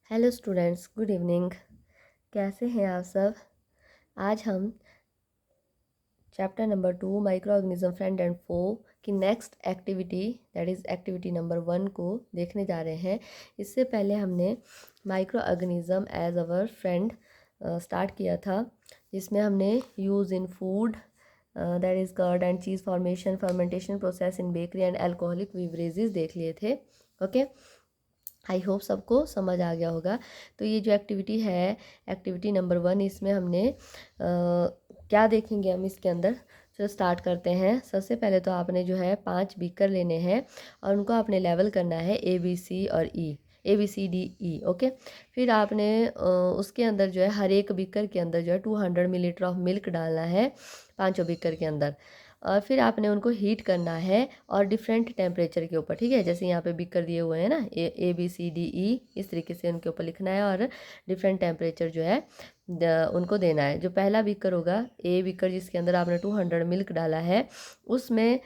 Hello students, good evening. कैसे हैं आप सब? आज हम chapter number 2 microorganism friend and foe की next activity that is activity number 1 को देखने जा रहे हैं। इससे पहले हमने microorganism as our friend start किया था, जिसमें हमने use in food that is curd and cheese formation, fermentation process in bakery and alcoholic beverages देख लिए थे। ओके, आई होप सबको समझ आ गया होगा। तो ये जो एक्टिविटी है, एक्टिविटी नंबर 1, इसमें हमने क्या देखेंगे हम इसके अंदर। तो स्टार्ट करते हैं। सबसे पहले तो आपने जो है 5 बीकर लेने हैं और उनको आपने लेवल करना है ABC और E, ABCDE। ओके, फिर आपने उसके अंदर जो है हर एक बीकर के अंदर जो है 200 मिलीलीटर ऑफ मिल्क डालना है, पाँचों बीकर के अंदर। और फिर आपने उनको हीट करना है और डिफरेंट टेम्परेचर के ऊपर, ठीक है। जैसे यहाँ पे बिकर दिए हुए हैं ना, ABCDE, इस तरीके से उनके ऊपर लिखना है और डिफरेंट टेम्परेचर जो है उनको देना है। जो पहला बीकर होगा, ए बीकर, जिसके अंदर आपने 200 मिल्क डाला है, उसमें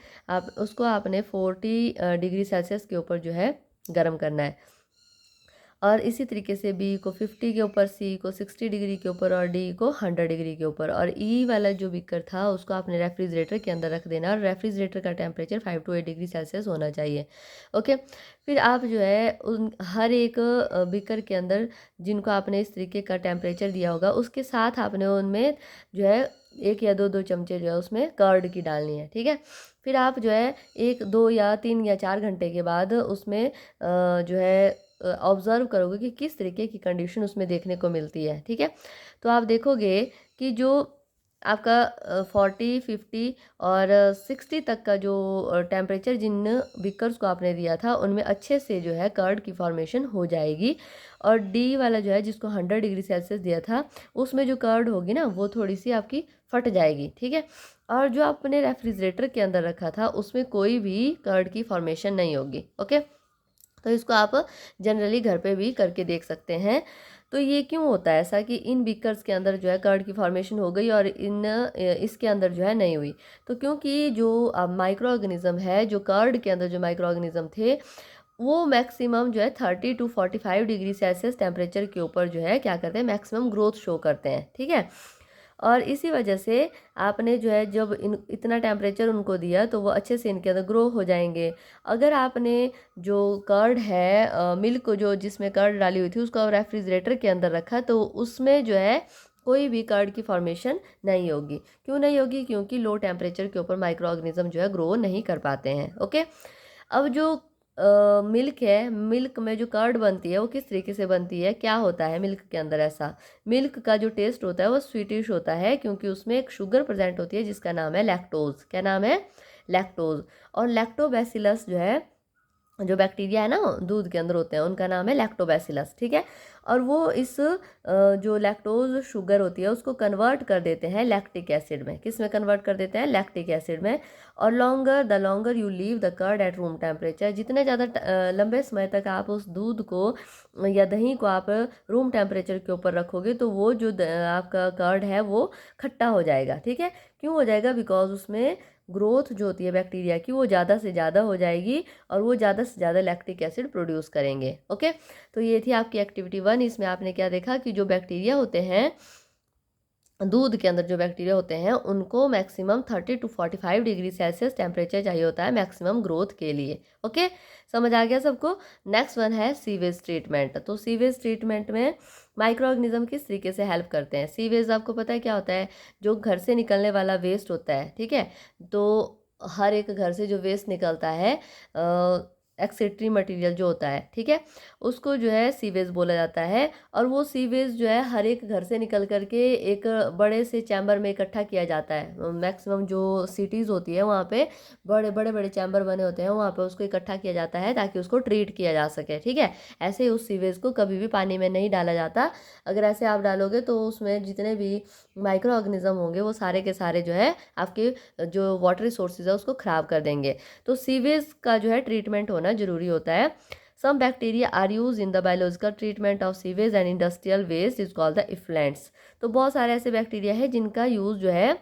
उसको आपने 40 डिग्री सेल्सियस के ऊपर जो है गर्म करना है। और इसी तरीके से बी को 50 के ऊपर, सी को 60 डिग्री के ऊपर और डी को 100 डिग्री के ऊपर। और ई वाला जो बीकर था उसको आपने रेफ्रिजरेटर के अंदर रख देना, और रेफ्रिजरेटर का टेम्परेचर 5 to 8 डिग्री सेल्सियस होना चाहिए। ओके, फिर आप जो है उन हर एक बीकर के अंदर जिनको आपने इस तरीके का टेम्परेचर दिया होगा, उसके साथ आपने उनमें जो है 1 या 2 चमचे जो है उसमें कर्ड की डालनी है, ठीक है। फिर आप जो है 1, 2 या 3 या 4 घंटे के बाद उसमें जो है ऑब्ज़र्व करोगे कि किस तरीके की कंडीशन उसमें देखने को मिलती है, ठीक है। तो आप देखोगे कि जो आपका 40, 50 और 60 तक का जो टेम्परेचर जिन बीकर्स को आपने दिया था, उनमें अच्छे से जो है कर्ड की फॉर्मेशन हो जाएगी। और डी वाला जो है, जिसको 100 डिग्री सेल्सियस दिया था, उसमें जो कर्ड होगी ना, वो थोड़ी सी आपकी फट जाएगी, ठीक है। और जो आपने रेफ्रिजरेटर के अंदर रखा था, उसमें कोई भी कर्ड की फॉर्मेशन नहीं होगी। ओके, तो इसको आप जनरली घर पे भी करके देख सकते हैं। तो ये क्यों होता है ऐसा कि इन बीकर्स के अंदर जो है कर्ड की फॉर्मेशन हो गई और इसके अंदर जो है नहीं हुई? तो क्योंकि जो माइक्रो ऑर्गेनिज्म है, जो कर्ड के अंदर जो माइक्रो ऑर्गेनिज्म थे, वो मैक्सिमम जो है 30 to 45 डिग्री सेल्सियस टेम्परेचर के ऊपर जो है क्या करते हैं, मैक्सिमम ग्रोथ शो करते हैं, ठीक है। और इसी वजह से आपने जो है जब इतना टेम्परेचर उनको दिया, तो वो अच्छे से इनके अंदर ग्रो हो जाएंगे। अगर आपने जो कर्ड है, मिल्क जो जिसमें कर्ड डाली हुई थी, उसको रेफ्रिजरेटर के अंदर रखा, तो उसमें जो है कोई भी कर्ड की फॉर्मेशन नहीं होगी। क्यों नहीं होगी? क्योंकि लो टेम्परेचर के ऊपर माइक्रो ऑर्गेनिज्म जो है ग्रो नहीं कर पाते हैं। ओके, अब जो मिल्क है, मिल्क में जो कर्ड बनती है वो किस तरीके से बनती है, क्या होता है मिल्क के अंदर? ऐसा मिल्क का जो टेस्ट होता है वो स्वीटिश होता है, क्योंकि उसमें एक शुगर प्रेजेंट होती है जिसका नाम है लैक्टोज। क्या नाम है? लैक्टोज। और लैक्टोबैसिलस जो है, जो बैक्टीरिया है ना दूध के अंदर होते हैं, उनका नाम है लैक्टोबैसिलस, ठीक है। और वो इस जो लैक्टोज शुगर होती है उसको कन्वर्ट कर देते हैं लैक्टिक एसिड में। किस में कन्वर्ट कर देते हैं? लैक्टिक एसिड में। और the longer you leave the curd at room temperature, जितने ज़्यादा लंबे समय तक आप उस दूध को या दही को आप रूम टेम्परेचर के ऊपर रखोगे, तो वो जो आपका कर्ड है वो खट्टा हो जाएगा, ठीक है। क्यों हो जाएगा? बिकॉज उसमें ग्रोथ जो होती है बैक्टीरिया की, वो ज़्यादा से ज़्यादा हो जाएगी और वो ज़्यादा से ज़्यादा लैक्टिक एसिड प्रोड्यूस करेंगे। ओके, तो ये थी आपकी एक्टिविटी 1। इसमें आपने क्या देखा कि जो बैक्टीरिया होते हैं, दूध के अंदर जो बैक्टीरिया होते हैं, उनको maximum 30 to 45 degree Celsius temperature चाहिए होता है मैक्सिमम ग्रोथ के लिए। ओके, समझ आ गया सबको? नेक्स्ट वन है सीवेज ट्रीटमेंट। तो सीवेज ट्रीटमेंट में माइक्रो ऑर्गेनिज्म किस तरीके से हेल्प करते हैं? सीवेज आपको पता है क्या होता है? जो घर से निकलने वाला वेस्ट होता है, ठीक है। तो हर एक घर से जो वेस्ट निकलता है, एक्सेटरी मटेरियल जो होता है, ठीक है, उसको जो है सीवेज बोला जाता है। और वो सीवेज जो है हर एक घर से निकल करके एक बड़े से चैम्बर में इकट्ठा किया जाता है। मैक्सिमम जो सिटीज़ होती है वहाँ पे बड़े बड़े बड़े चैम्बर बने होते हैं, वहाँ पे उसको इकट्ठा किया जाता है ताकि उसको ट्रीट किया जा सके, ठीक है। ऐसे ही उस सीवेज को कभी भी पानी में नहीं डाला जाता। अगर ऐसे आप डालोगे तो उसमें जितने भी माइक्रो ऑर्गेनिज्म होंगे वो सारे के सारे जो है आपके जो वाटर रिसोर्सेज है उसको ख़राब कर देंगे। तो सीवेज का जो है ट्रीटमेंट होना जरूरी होता है। Some bacteria are use in the biological treatment of sewage and industrial waste is called the effluents. तो बहुत सारे ऐसे बैक्टीरिया है जिनका यूज़ जो है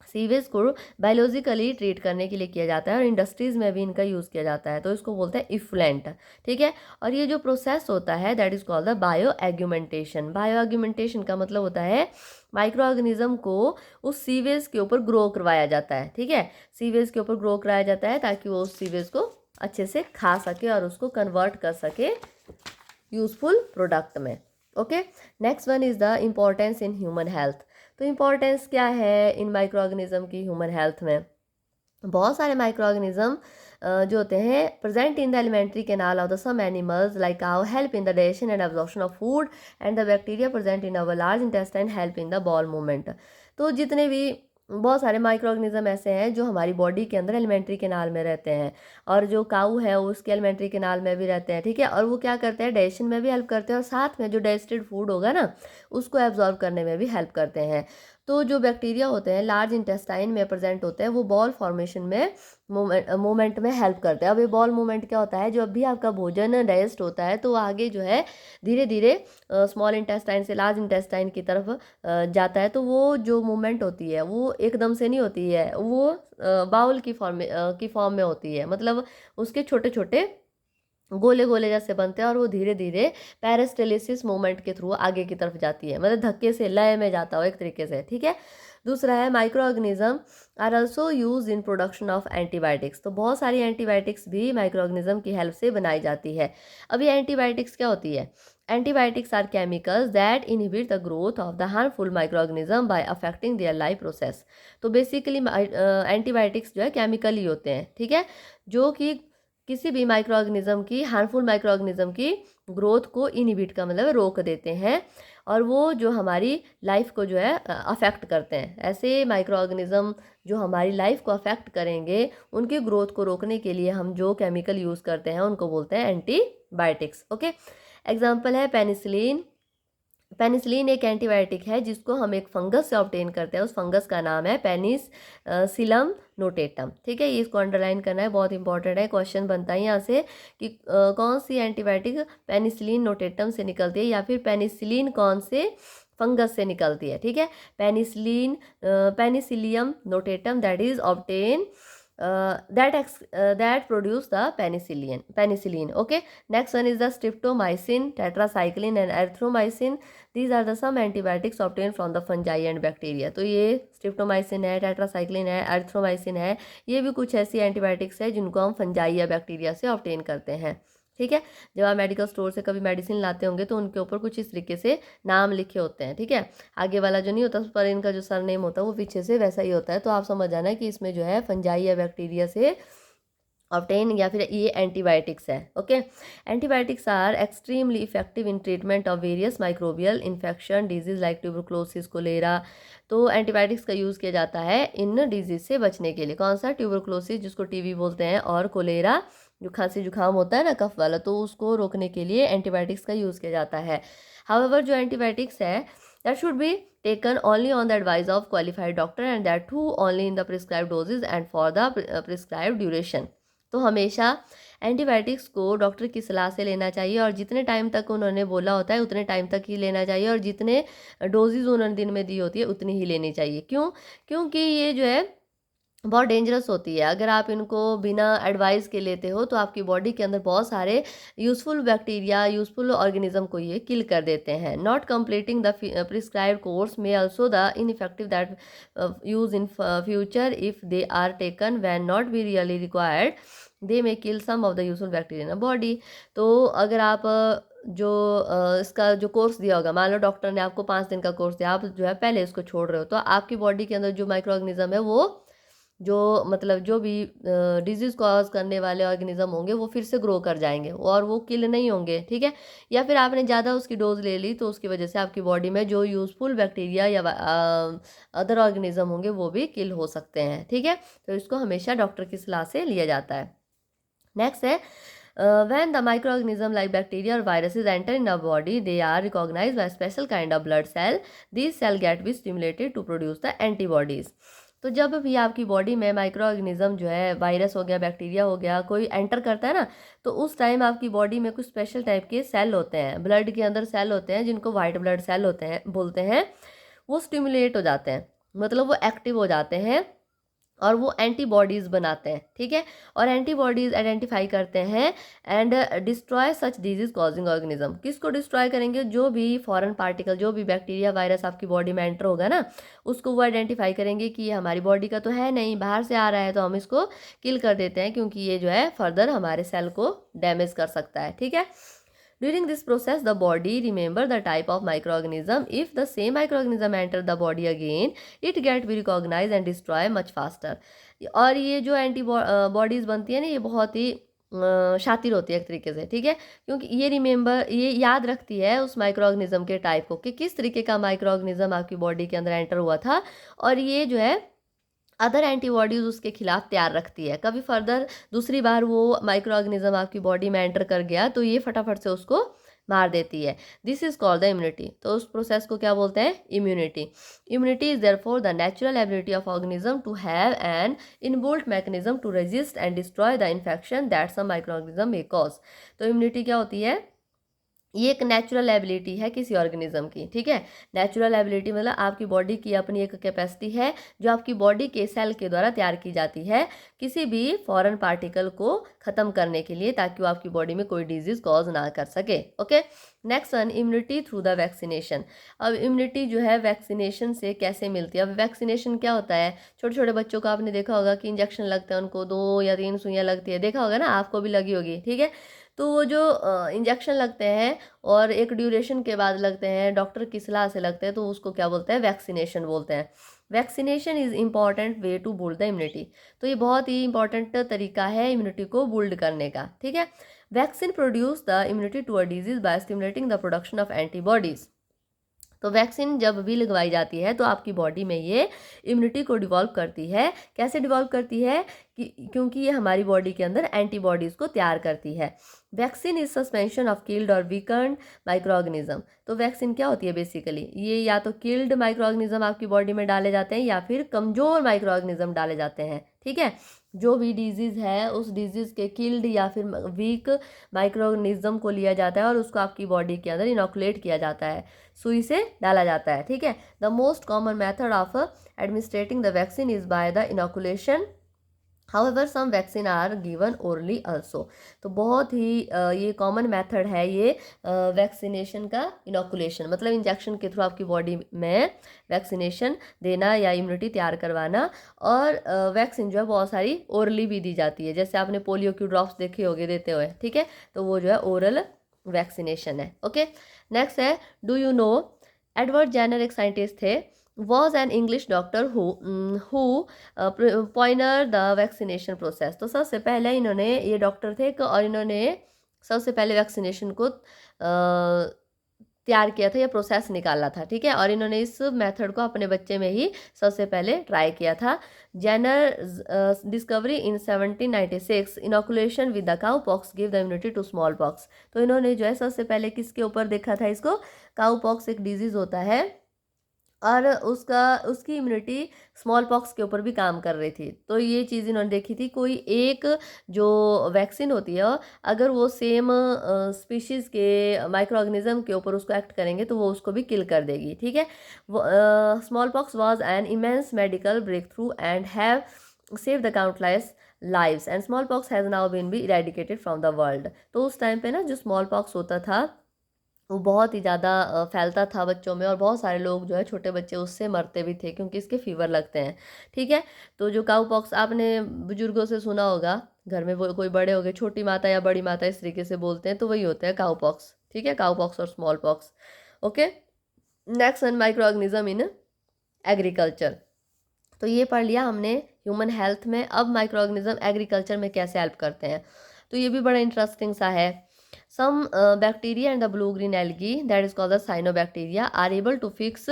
सीवेज को बायोलॉजिकली ट्रीट करने के लिए किया जाता है और इंडस्ट्रीज़ में भी इनका यूज़ किया जाता है, तो इसको बोलते हैं इफ्लुएंट। ठीक है, और ये जो प्रोसेस होता है that is called the bioaugmentation. Bioaugmentation का मतलब होता है माइक्रो ऑर्गेनिज्म को उस सीवेज के ऊपर ग्रो करवाया जाता है। ठीक है, सीवेज के ऊपर ग्रो कराया जाता है ताकि वो उस सीवेज को अच्छे से खा सके और उसको कन्वर्ट कर सके यूजफुल प्रोडक्ट में। Okay, next one is the importance in human health. तो इम्पोर्टेंस क्या है इन माइक्रो ऑर्गेनिज्म की ह्यूमन हेल्थ में? बहुत सारे माइक्रो ऑर्गेनिज्म जो होते हैं present in the alimentary canal of the some animals like cow help in the digestion and absorption of food and the bacteria present in our large intestine help in the bowel movement. तो जितने भी बहुत सारे micro organism ऐसे हैं जो हमारी body के अंदर एलिमेंट्री कैनाल में रहते हैं, और जो काऊ है उसके एलिमेंट्री कैनाल में भी रहते हैं। ठीक है, और वो क्या करते हैं, डाइजेशन में भी हेल्प करते हैं और साथ में जो डाइजेस्टेड फूड होगा ना उसको एब्जॉर्ब करने में भी हेल्प करते हैं। तो जो बैक्टीरिया होते हैं लार्ज इंटेस्टाइन में प्रेजेंट होते हैं वो बॉल फॉर्मेशन में मूवमेंट में हेल्प करते हैं। अब ये बॉल मूवमेंट क्या होता है, जब भी आपका भोजन डाइजेस्ट होता है तो आगे जो है धीरे धीरे स्मॉल इंटेस्टाइन से लार्ज इंटेस्टाइन की तरफ जाता है। तो वो जो मूवमेंट होती है वो एकदम से नहीं होती है, वो बाउल की फॉर्म में होती है, मतलब उसके छोटे छोटे गोले गोले जैसे बनते हैं और वो धीरे धीरे पेरिस्टालिसिस मूवमेंट के थ्रू आगे की तरफ जाती है, मतलब धक्के से लय में जाता हो एक तरीके से। ठीक है, दूसरा है microorganism are also use in production of antibiotics. तो बहुत सारी एंटीबायोटिक्स भी माइक्रो ऑर्गेनिज्म की हेल्प से बनाई जाती है। अब ये एंटीबायोटिक्स क्या होती है? Antibiotics are chemicals that inhibit the growth of the harmful microorganism by affecting their life process. तो बेसिकली एंटीबायोटिक्स जो है केमिकल ही होते हैं। ठीक है, जो कि किसी भी माइक्रो ऑर्गेनिज्म की हार्मफुल माइक्रो ऑर्गेनिज्म की ग्रोथ को इनहिबिट का मतलब रोक देते हैं, और वो जो हमारी लाइफ को जो है अफेक्ट करते हैं। ऐसे माइक्रो ऑर्गेनिज्म जो हमारी लाइफ को अफेक्ट करेंगे उनकी ग्रोथ को रोकने के लिए हम जो केमिकल यूज़ करते हैं उनको बोलते हैं एंटीबायोटिक्स। ओके, एग्जाम्पल है पेनिसिलिन। पेनिसिलिन एक एंटीबायोटिक है जिसको हम एक फंगस से ऑब्टेन करते हैं, उस फंगस का नाम है पेनिसिलम नोटेटम। ठीक है, ये इसको अंडरलाइन करना है, बहुत इंपॉर्टेंट है, क्वेश्चन बनता है यहाँ से कि कौन सी एंटीबायोटिक पेनिसिलिन नोटेटम से निकलती है या फिर पेनिसिलिन कौन से फंगस से निकलती है। ठीक है, penicillin Penicillium notatum that is obtain that produce the penicillin. Okay, next one is the streptomycin, tetracycline and erythromycin. These are the some antibiotics obtained from the fungi and bacteria. तो ये streptomycin है, tetracycline है, erythromycin है, ये भी कुछ ऐसी antibiotics है जिनको हम फंजाई या बैक्टीरिया से ऑब्टेन करते हैं। ठीक है, जब आप मेडिकल स्टोर से कभी मेडिसिन लाते होंगे तो उनके ऊपर कुछ इस तरीके से नाम लिखे होते हैं। ठीक है, आगे वाला जो नहीं होता उस पर इनका जो सर नेम होता है वो पीछे से वैसा ही होता है। तो आप समझ जाना कि इसमें जो है फंजाई या बैक्टीरिया से ऑब्टेन या फिर ये एंटीबायोटिक्स है। Okay, antibiotics are extremely effective in treatment of various microbial infection disease like tuberculosis cholera. तो एंटीबायोटिक्स का यूज़ किया जाता है इन डिजीज से बचने के लिए। कौन सा? ट्यूबरक्लोसिस जिसको टीबी बोलते हैं, और कोलेरा जो खांसी जुकाम होता है ना कफ वाला, तो उसको रोकने के लिए एंटीबायोटिक्स का यूज़ किया जाता है। हाउएवर जो एंटीबायोटिक्स है that should be taken only on the advice of qualified doctor and that too only in the prescribed doses and for the prescribed duration। तो हमेशा एंटीबायोटिक्स को डॉक्टर की सलाह से लेना चाहिए और जितने टाइम तक उन्होंने बोला होता है उतने टाइम तक ही लेना चाहिए, और जितने डोजेज उन्होंने दिन में दी होती है उतनी ही लेनी चाहिए। क्यों? क्योंकि ये जो है बहुत डेंजरस होती है। अगर आप इनको बिना एडवाइस के लेते हो तो आपकी बॉडी के अंदर बहुत सारे यूज़फुल बैक्टीरिया, यूज़फुल ऑर्गेनिज्म को ये किल कर देते हैं। Not completing the prescribed course में also the ineffective that use in future if they are taken when not be really required they may kill some of the useful bacteria in body. तो अगर आप जो इसका जो course दिया होगा, मान लो डॉक्टर ने आपको 5 दिन का कोर्स दिया, आप जो है पहले इसको छोड़ रहे हो, तो आपकी बॉडी के अंदर जो माइक्रो ऑर्गेनिज्म है वो जो मतलब जो भी डिजीज़ कॉज करने वाले ऑर्गेनिज्म होंगे वो फिर से ग्रो कर जाएंगे और वो किल नहीं होंगे। ठीक है, या फिर आपने ज़्यादा उसकी डोज ले ली तो उसकी वजह से आपकी बॉडी में जो यूज़फुल बैक्टीरिया या अदर ऑर्गेनिज्म होंगे वो भी किल हो सकते हैं। ठीक है, तो इसको हमेशा डॉक्टर की सलाह से लिया जाता है। नेक्स्ट है when the microorganism like bacteria or viruses enter in our body, they are recognized by a special kind of blood cell. These cell get be stimulated to produce the antibodies. तो जब भी आपकी body में micro organism जो है, virus हो गया, bacteria हो गया, कोई एंटर करता है ना, तो उस टाइम आपकी बॉडी में कुछ स्पेशल टाइप के सेल होते हैं, ब्लड के अंदर सेल होते हैं जिनको वाइट ब्लड सेल होते हैं बोलते हैं, वो स्टिमुलेट हो जाते हैं, मतलब वो एक्टिव हो जाते हैं और वो एंटीबॉडीज़ बनाते हैं, ठीक है। और एंटीबॉडीज़ आइडेंटिफाई करते हैं and destroy such disease causing organism. किसको डिस्ट्रॉय करेंगे? जो भी फॉरेन पार्टिकल, जो भी बैक्टीरिया वायरस आपकी बॉडी में एंटर होगा ना, उसको वो आइडेंटिफाई करेंगे कि ये हमारी बॉडी का तो है नहीं, बाहर से आ रहा है, तो हम इसको किल कर देते हैं क्योंकि ये जो है फर्दर हमारे सेल को डैमेज कर सकता है, ठीक है। During this process, the body remember the type of microorganism. If the same microorganism enter the body again, it get be recognized and destroy much faster. और ये जो एंटीबॉडीज बनती है ना, ये बहुत ही शातिर होती है एक तरीके से, ठीक है, क्योंकि ये याद रखती है उस माइक्रोऑर्गेनिज्म के टाइप को कि किस तरीके का माइक्रोऑर्गेनिज्म आपकी बॉडी के अंदर एंटर हुआ था, और ये जो है अदर एंटीबॉडीज उसके खिलाफ तैयार रखती है। कभी फर्दर दूसरी बार वो माइक्रो ऑर्गेनिज्म आपकी बॉडी में एंटर कर गया तो ये फटाफट से उसको मार देती है। This is called the immunity. तो उस प्रोसेस को क्या बोलते हैं? Immunity. Immunity is therefore the natural ability of organism to have an inbuilt mechanism to resist and destroy the infection that some microorganism may cause. तो immunity क्या होती है? ये एक नेचुरल एबिलिटी है किसी ऑर्गेनिज्म की, ठीक है। नेचुरल एबिलिटी मतलब आपकी बॉडी की अपनी एक कैपेसिटी है जो आपकी बॉडी के सेल के द्वारा तैयार की जाती है किसी भी फॉरेन पार्टिकल को ख़त्म करने के लिए, ताकि वो आपकी बॉडी में कोई डिजीज कॉज ना कर सके। Okay, next one, immunity through the vaccination. अब इम्यूनिटी जो है वैक्सीनेशन से कैसे मिलती है? अब वैक्सीनेशन क्या होता है? छोटे छोटे बच्चों को आपने देखा होगा कि इंजेक्शन लगता है, उनको 2 या 3 सुइयाँ लगती है, देखा होगा ना, आपको भी लगी होगी, ठीक है। तो वो जो इंजेक्शन लगते हैं और एक ड्यूरेशन के बाद लगते हैं, डॉक्टर की सलाह से लगते हैं, तो उसको क्या बोलते हैं? वैक्सीनेशन बोलते हैं। Vaccination is important way to build the immunity. तो ये बहुत ही इंपॉर्टेंट तरीका है इम्यूनिटी को बिल्ड करने का, ठीक है। Vaccine produce the immunity to a disease by stimulating the production of antibodies. तो वैक्सीन जब भी लगवाई जाती है तो आपकी बॉडी में ये इम्यूनिटी को डिवॉल्व करती है। कैसे डिवॉल्व करती है? क्योंकि ये हमारी बॉडी के अंदर एंटीबॉडीज़ को तैयार करती है। Vaccine is suspension of killed और वीकन्ड माइक्रो ऑर्गेनिज्म। तो वैक्सीन क्या होती है? बेसिकली ये या तो किल्ड माइक्रो ऑर्गेनिज्म आपकी बॉडी में डाले जाते हैं या फिर कमज़ोर माइक्रो ऑर्गेनिज्म डाले जाते हैं, ठीक है। जो भी डिजीज़ है उस डिजीज़ के किल्ड या फिर वीक माइक्रो ऑर्गेनिज्म को लिया जाता है और उसको आपकी बॉडी के अंदर इनोकुलेट किया जाता है, सुई से डाला जाता है, ठीक है। The most common method of administrating the vaccine is by the inoculation. However some vaccine are given orally also. तो बहुत ही ये कॉमन मेथड है ये वैक्सीनेशन का, इनोकुलेशन मतलब इंजेक्शन के थ्रू आपकी बॉडी में वैक्सीनेशन देना या इम्यूनिटी तैयार करवाना। और वैक्सीन जो है बहुत सारी ओरली भी दी जाती है, जैसे आपने पोलियो की ड्रॉप्स देखे होंगे देते हुए, ठीक है। तो वो जो है ओरल वैक्सीनेशन है। ओके, नेक्स्ट है, do you know Edward Jenner एक साइंटिस्ट थे, was an English doctor who pioneered the vaccination process। तो सबसे पहले इन्होंने, ये डॉक्टर थे और इन्होंने सबसे पहले वैक्सीनेशन को तैयार किया था या प्रोसेस निकाला था, ठीक है। और इन्होंने इस मेथड को अपने बच्चे में ही सबसे पहले ट्राई किया था। Jenner discovery in 1796 inoculation with the cowpox give the immunity to smallpox. तो इन्होंने जो है सबसे पहले किसके ऊपर देखा था इसको? काउ पॉक्स एक डिजीज़ होता है और उसकी इम्यूनिटी स्मॉल पॉक्स के ऊपर भी काम कर रही थी। तो ये चीज़ इन्होंने देखी थी, कोई एक जो वैक्सीन होती है अगर वो सेम स्पीशीज़ के माइक्रो ऑर्गेनिज्म के ऊपर उसको एक्ट करेंगे तो वो उसको भी किल कर देगी, ठीक है। Smallpox was an immense medical breakthrough and have save the countless lives and smallpox has now been be eradicated from the world. तो उस टाइम पे ना जो स्मॉल पॉक्स होता था वो बहुत ही ज़्यादा फैलता था बच्चों में और बहुत सारे लोग जो है छोटे बच्चे उससे मरते भी थे क्योंकि इसके फीवर लगते हैं, ठीक है। तो जो काउ पॉक्स आपने बुजुर्गों से सुना होगा, घर में वो कोई बड़े हो गए, छोटी माता या बड़ी माता इस तरीके से बोलते हैं, तो वही होता है काउ पॉक्स, ठीक है। काउ पॉक्स और small pox. Okay, next one, micro organism in agriculture. तो ये पढ़ लिया हमने ह्यूमन हेल्थ में। अब माइक्रो ऑर्गेनिज्म एग्रीकल्चर में कैसे हेल्प करते हैं, तो ये भी बड़ा इंटरेस्टिंग सा है। Some bacteria and the blue-green algae, that is called the cyanobacteria, are able to fix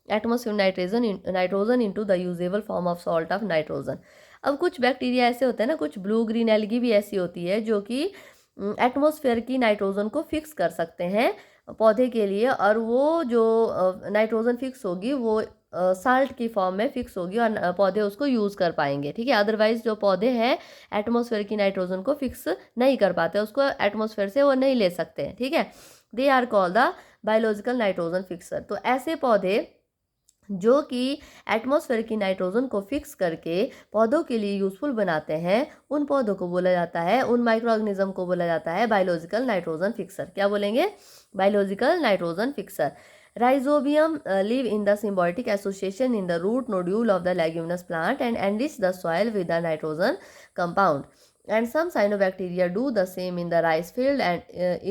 atmospheric nitrogen into the usable form of salt of nitrogen। अब कुछ बैक्टीरिया ऐसे होते हैं ना, कुछ ब्लू ग्रीन एल्गी भी ऐसी होती है जो कि एटमॉस्फेयर की नाइट्रोजन को फिक्स कर सकते हैं पौधे के लिए, और वो जो नाइट्रोजन फिक्स होगी वो साल्ट की फॉर्म में फिक्स होगी और पौधे उसको यूज़ कर पाएंगे, ठीक है। अदरवाइज जो पौधे हैं एटमॉस्फेयर की नाइट्रोजन को फिक्स नहीं कर पाते, उसको एटमॉस्फेयर से वो नहीं ले सकते हैं, ठीक है। They are called the biological nitrogen fixer. तो ऐसे पौधे जो कि एटमॉस्फेयर की नाइट्रोजन को फिक्स करके पौधों के लिए यूजफुल बनाते हैं, उन पौधों को बोला जाता है, उन माइक्रो ऑर्गेनिज्म को बोला जाता है बायोलॉजिकल नाइट्रोजन फिक्सर। क्या बोलेंगे? Biological nitrogen fixer. Rhizobium live in the symbiotic association in the root nodule of the leguminous plant and enrich the soil with the nitrogen compound. And some cyanobacteria do the same in the rice field and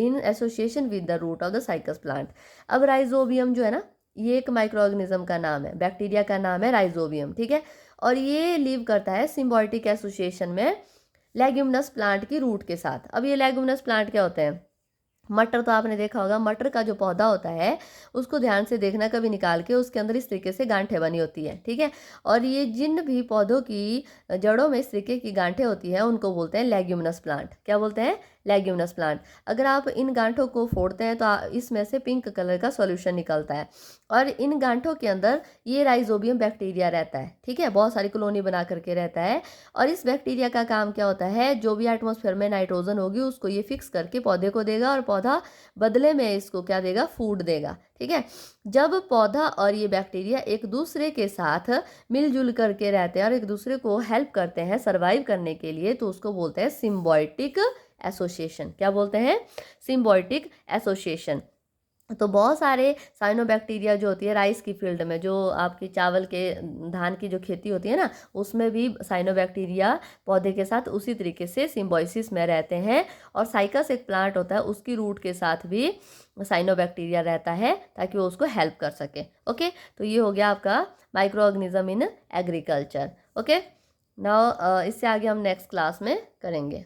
in association with the root of the cycas plant. अब rhizobium जो है ना, ये एक micro organism का नाम है, bacteria का नाम है राइजोबियम, ठीक है। और ये लिव करता है सिम्बायोटिक एसोसिएशन में लेग्यूमिनस प्लांट की रूट के साथ। अब ये लेग्यूमिनस प्लांट क्या होते हैं? मटर तो आपने देखा होगा, मटर का जो पौधा होता है उसको ध्यान से देखना, कभी निकाल के उसके अंदर इस तरीके से गांठें बनी होती है, ठीक है। और ये जिन भी पौधों की जड़ों में इस तरीके की गांठें होती हैं उनको बोलते हैं लेग्यूमिनस प्लांट। क्या बोलते हैं? Leguminous plant. अगर आप इन गांठों को फोड़ते हैं तो इसमें से पिंक कलर का सॉल्यूशन निकलता है और इन गांठों के अंदर ये राइजोबियम बैक्टीरिया रहता है, ठीक है, बहुत सारी कॉलोनी बना करके रहता है। और इस बैक्टीरिया का काम क्या होता है? जो भी एटमॉस्फेयर में नाइट्रोजन होगी उसको ये फिक्स करके पौधे को देगा और पौधा बदले में इसको क्या देगा? फूड देगा, ठीक है। जब पौधा और ये बैक्टीरिया एक दूसरे के साथ मिलजुल करके रहते हैं और एक दूसरे को हेल्प करते हैं सर्वाइव करने के लिए, तो उसको बोलते हैं सिम्बायोटिक एसोसिएशन। क्या बोलते हैं? Symbiotic association. तो बहुत सारे साइनोबैक्टीरिया जो होती है राइस की फील्ड में, जो आपकी चावल के धान की जो खेती होती है ना, उसमें भी साइनोबैक्टीरिया पौधे के साथ उसी तरीके से सिम्बायोसिस में रहते हैं। और साइकस एक प्लांट होता है, उसकी रूट के साथ भी साइनोबैक्टीरिया रहता है ताकि वो उसको हेल्प कर सके। ओके, तो ये हो गया आपका micro organism in agriculture. Okay, now इससे आगे हम नेक्स्ट क्लास में करेंगे।